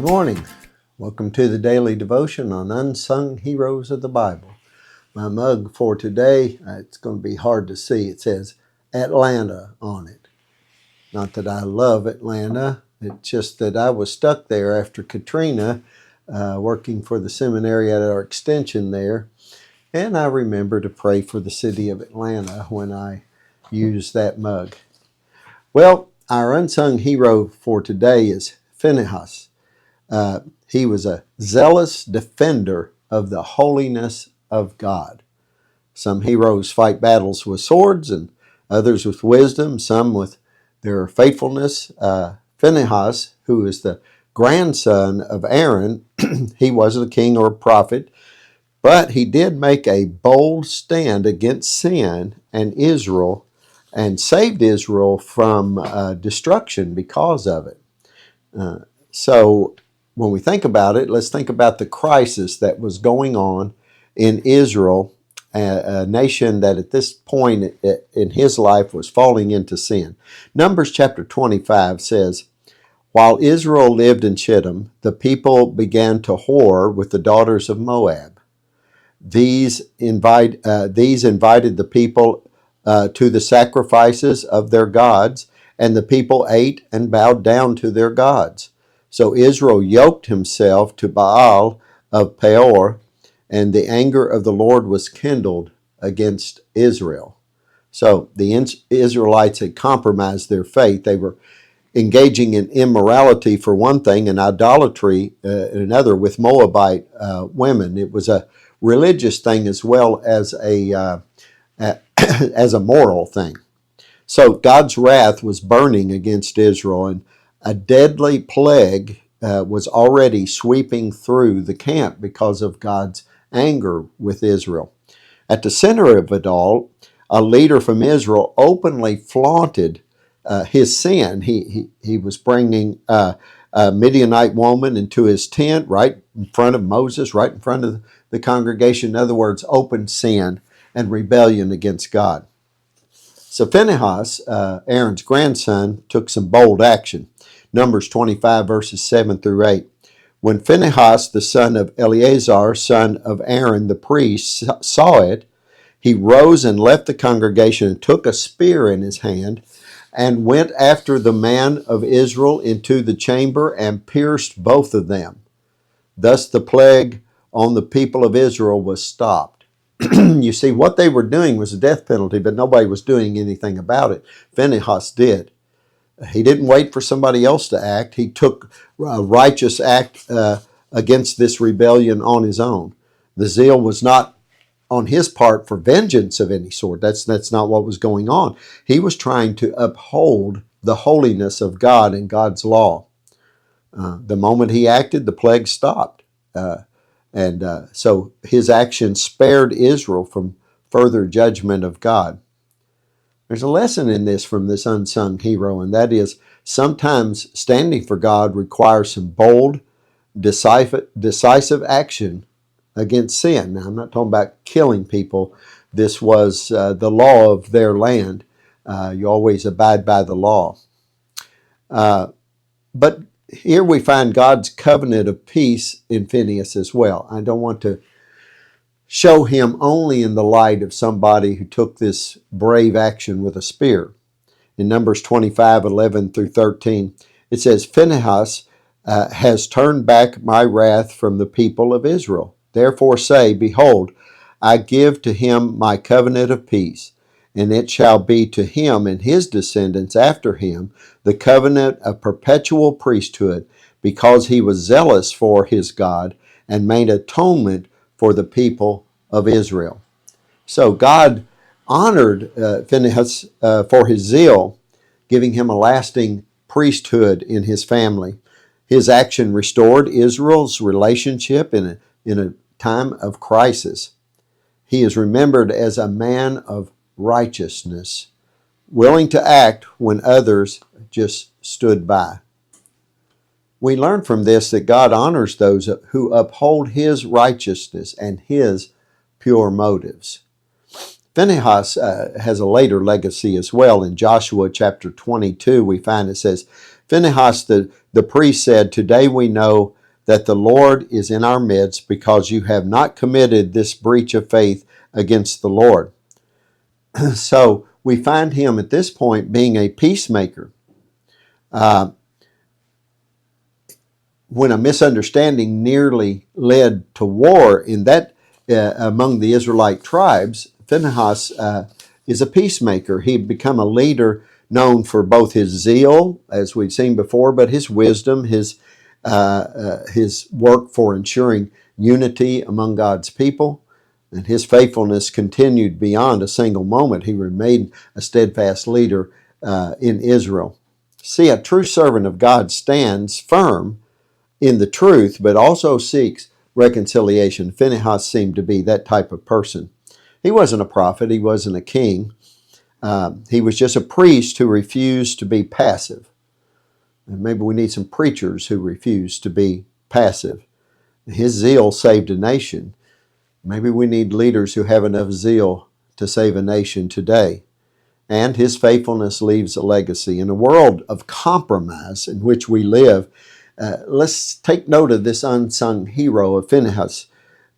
Good morning. Welcome to the daily devotion on Unsung Heroes of the Bible. My mug for today, it's going to be hard to see. It says Atlanta on it. Not that I love Atlanta. It's just that I was stuck there after Katrina, working for the seminary at our extension there. And I remember to pray for the city of Atlanta when I use that mug. Well, our unsung hero for today is Phinehas. He was a zealous defender of the holiness of God. Some heroes fight battles with swords and others with wisdom, some with their faithfulness. Phinehas, who is the grandson of Aaron, he wasn't a king or a prophet, but he did make a bold stand against sin and Israel and saved Israel from destruction because of it. So when we think about it, let's think about the crisis that was going on in Israel, a nation that at this point in his life was falling into sin. Numbers chapter 25 says, "While Israel lived in Shittim, the people began to whore with the daughters of Moab. These invited the people to the sacrifices of their gods, and the people ate and bowed down to their gods. So Israel yoked himself to Baal of Peor, and the anger of the Lord was kindled against Israel." So the Israelites had compromised their faith. They were engaging in immorality for one thing, and idolatry another with Moabite women. It was a religious thing as well as as a moral thing. So God's wrath was burning against Israel, and a deadly plague was already sweeping through the camp because of God's anger with Israel. At the center of it all, a leader from Israel openly flaunted his sin. He was bringing a Midianite woman into his tent right in front of Moses, right in front of the congregation. In other words, open sin and rebellion against God. So Phinehas, Aaron's grandson, took some bold action. Numbers 25, verses 7 through 8. When Phinehas, the son of Eleazar, son of Aaron the priest, saw it, he rose and left the congregation and took a spear in his hand and went after the man of Israel into the chamber and pierced both of them. Thus the plague on the people of Israel was stopped. You see, what they were doing was a death penalty, but nobody was doing anything about it. Phinehas did. He didn't wait for somebody else to act. He took a righteous act against this rebellion on his own. The zeal was not on his part for vengeance of any sort. That's not what was going on. He was trying to uphold the holiness of God and God's law. The moment he acted, the plague stopped. So his action spared Israel from further judgment of God. There's a lesson in this from this unsung hero, and that is sometimes standing for God requires some bold, decisive action against sin. Now, I'm not talking about killing people. This was the law of their land. You always abide by the law. But here we find God's covenant of peace in Phinehas as well. I don't want to show him only in the light of somebody who took this brave action with a spear. In Numbers 25, 11 through 13, it says, "Phinehas has turned back my wrath from the people of Israel. Therefore say, Behold, I give to him my covenant of peace, and it shall be to him and his descendants after him the covenant of perpetual priesthood, because he was zealous for his God and made atonement for the people of Israel." So God honored Phinehas for his zeal, giving him a lasting priesthood in his family. His action restored Israel's relationship in a time of crisis. He is remembered as a man of righteousness, willing to act when others just stood by. We learn from this that God honors those who uphold his righteousness and his pure motives. Phinehas has a later legacy as well. In Joshua chapter 22, we find it says, Phinehas the priest said, "Today we know that the Lord is in our midst because you have not committed this breach of faith against the Lord." So we find him at this point being a peacemaker. When a misunderstanding nearly led to war in that among the Israelite tribes, Phinehas is a peacemaker. He'd become a leader known for both his zeal, as we'd seen before, but his wisdom, his work for ensuring unity among God's people, and his faithfulness continued beyond a single moment. He remained a steadfast leader in Israel. See, a true servant of God stands firm in the truth, but also seeks reconciliation. Phinehas seemed to be that type of person. He wasn't a prophet. He wasn't a king. He was just a priest who refused to be passive. And maybe we need some preachers who refuse to be passive. His zeal saved a nation. Maybe we need leaders who have enough zeal to save a nation today. And his faithfulness leaves a legacy. In a world of compromise in which we live, let's take note of this unsung hero of Phinehas.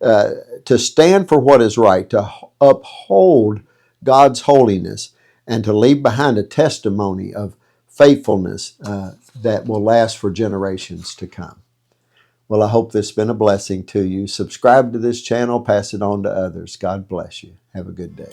To stand for what is right, to uphold God's holiness, and to leave behind a testimony of faithfulness that will last for generations to come. Well, I hope this has been a blessing to you. Subscribe to this channel, pass it on to others. God bless you. Have a good day.